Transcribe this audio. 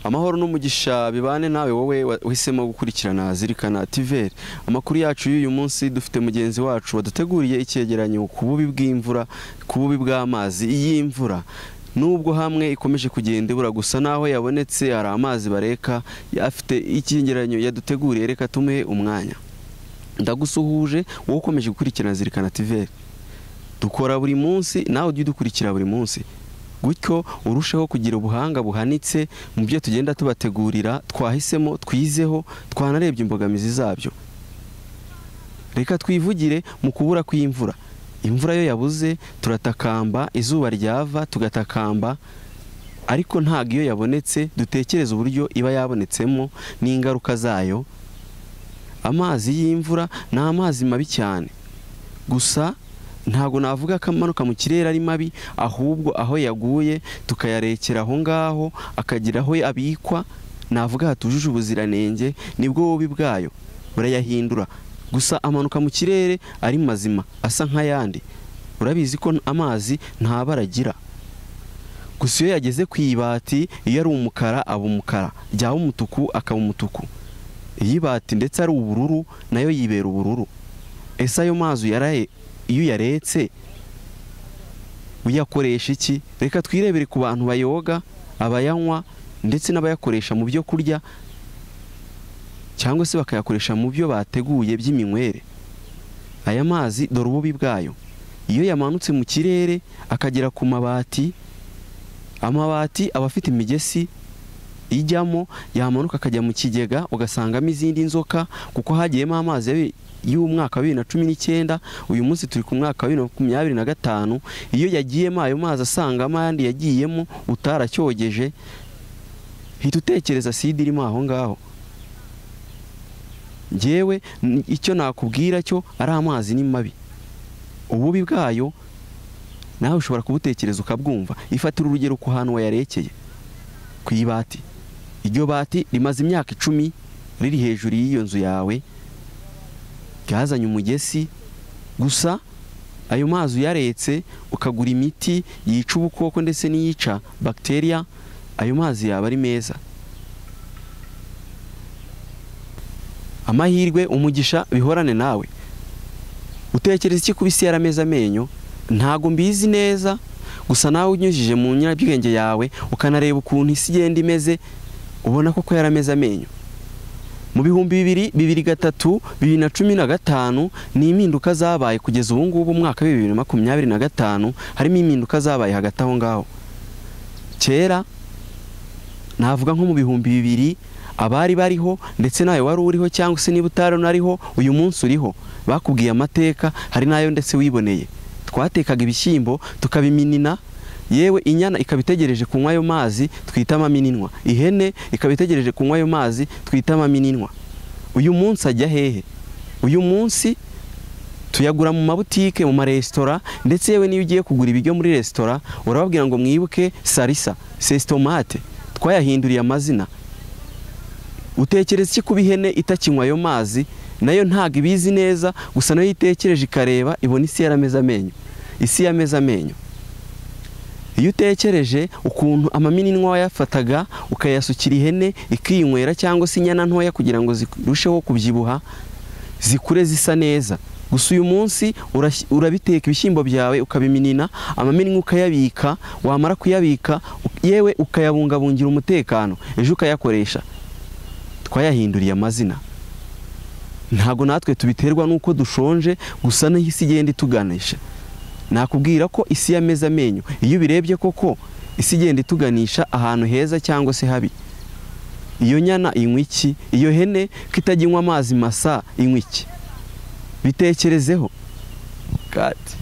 Amahoro n'umugisha bibane nawe wowe uhisemo gukurikirana Zirikana TV. Amakuru yacu y'uyu munsi dufite mugenzi wacu waduteguriye icyegeranyo ku bubi bw'imvura, ku bubi bw'amazi y'imvura. Nubwo hamwe ikomeje kugenda ibura gusa naho yabonetse hari amazi bareka, afite icyegeranyo yaduteguriye, reka tumuhe umwanya. Ndagusuhuje wowe ukomeje gukurikirana Zirikana TV. Dukora buri munsi nawe ujye dukurikira buri munsi, gutyo urushaho kugira ubuhanga buhanitse mu byo tugenda tubategurira, twahisemo twizeho, twanarebye imbogamizi zabyo. Reka twivugire mu kubura kw'imvura. Imvura yo yabuze turatakamba, izuba ryava tugatakamba, ariko ntago iyo yabonetse dutekereza uburyo iba yabonetsemo n'ingaruka zayo. Amazi y'imvura ni amazi mabi cyane, gusa ntago navuga ko amanuka mu kirere ari mabi, ahubwo aho yaguye tukayarekera aho ngaho akagira aho abikwa, navuga hatujuje ubuziranenge, nibwo bubi bwayo burayahindura. Gusa amanuka mu kirere ari mazima asa nk'ayandi. Urabizi ko amazi nta baragira, gusa iyo yageze ku ibati, iyo ari umukara aba umukara, ryaba umutuku akaba umutuku, iyo ibati ndetse ari ubururu nayo yibera ubururu. Ese ayo mazi iyo yaretse uyakoresha iki? Reka twirebere ku bantu bayoga, abayanywa ndetse n'abayakoresha mu byo kurya, cyangwa se bakayakoresha mu byo bateguye by'iminywere. Aya mazi dore ububi bwayo. Iyo yamanutse mu kirere akagera ku mabati, amabati aba afite imigesi ijyamo, yamanuka akajya mu kigega ugasangamo izindi nzoka, kuko hagiyemo amazi y'umwaka wa 2019, uyu munsi turi ku mwaka wa 2025. Iyo yagiyemo ayo mazi asangamo ayandi yagiyemo utaracyogeje, hita utekereza sida irimo aho ngaho. Njyewe icyo nakubwira cyo ari amazi ni mabi. Ububi bwayo nawe ushobora kubutekereza ukabwumva. Ifatira urugero ku hantu wayarekeye ku ibati. Iryo bati rimaze imyaka 10 riri hejuru y'iyo nzu yawe, ryazanye umugesi, gusa ayo mazi yaretse ukagura imiti yica ubukoko ndetse n'iyica bacteria, ayo mazi yaba ari meza. Amahirwe umugisha bihorane nawe. Utekereza iki kubisi yarameza amenyo? Ntago mbizi neza, gusa nawe unyujije mu nyabwenge yawe ukanareba ukuntu isi igenda imeze, ubona ko yarameza amenyo. Mu 2023, 2015 ni impinduka zabaye kugeza ubu ngubu mwaka wa 2025, harimo impinduka zabaye hagati aho ngaho. Kera navuga nko mu 2000 abari bariho ndetse nawe wari uriho, cyangwa se niba utaronariho uyu munsi uriho, bakubwiye amateka, hari nayo ndetse wiboneye. Twatekaga ibishyimbo tukabiminina, yewe inyana ikabitegereje kunywa ayo mazi twita amaminwa, ihene ikabitegereje kunywa ayo mazi twita amaminwa. Uyu munsi ajya hehe? Uyu munsi tuyagura mu mabutike, mu maresitora, ndetse yewe niyo ugiye kugura ibiryo muri resitora urababwira ngo mwibuke salisa, sestomate, twayahinduriye amazina. Utekereza iki kuba ihene itakinywa ayo mazi? Nayo ntago ibizi neza, gusa nayo itekereje ikareba ibona isi yarameza amenyo. Isi yameza amenyo. Iyo utekereje ukuntu amaminwa wayafataga ukayasukira ihene ikiyinywera, cyangwa se inyana ntoya kugira ngo zirusheho kubyibuha, zikure zisa neza. Gusa uyu munsi urabiteka ibishyimbo byawe ukabiminina, amaminwa ukayabika, wamara kuyabika yewe ukayabungabungira umutekano, ejo ukayakoresha. Twayahinduriye amazina. Ntago natwe tubiterwa nuko dushonje, gusa n'isi igenda ituganisha. Nakubwira ko isi yameza amenyo. Iyo birebye koko isi igenda ituganisha ahantu heza cyangwa se habi. Iyo nyana inywa iki? Iyo hene kitaginywa amazi masa inywa iki? Bitekerezeho. Kati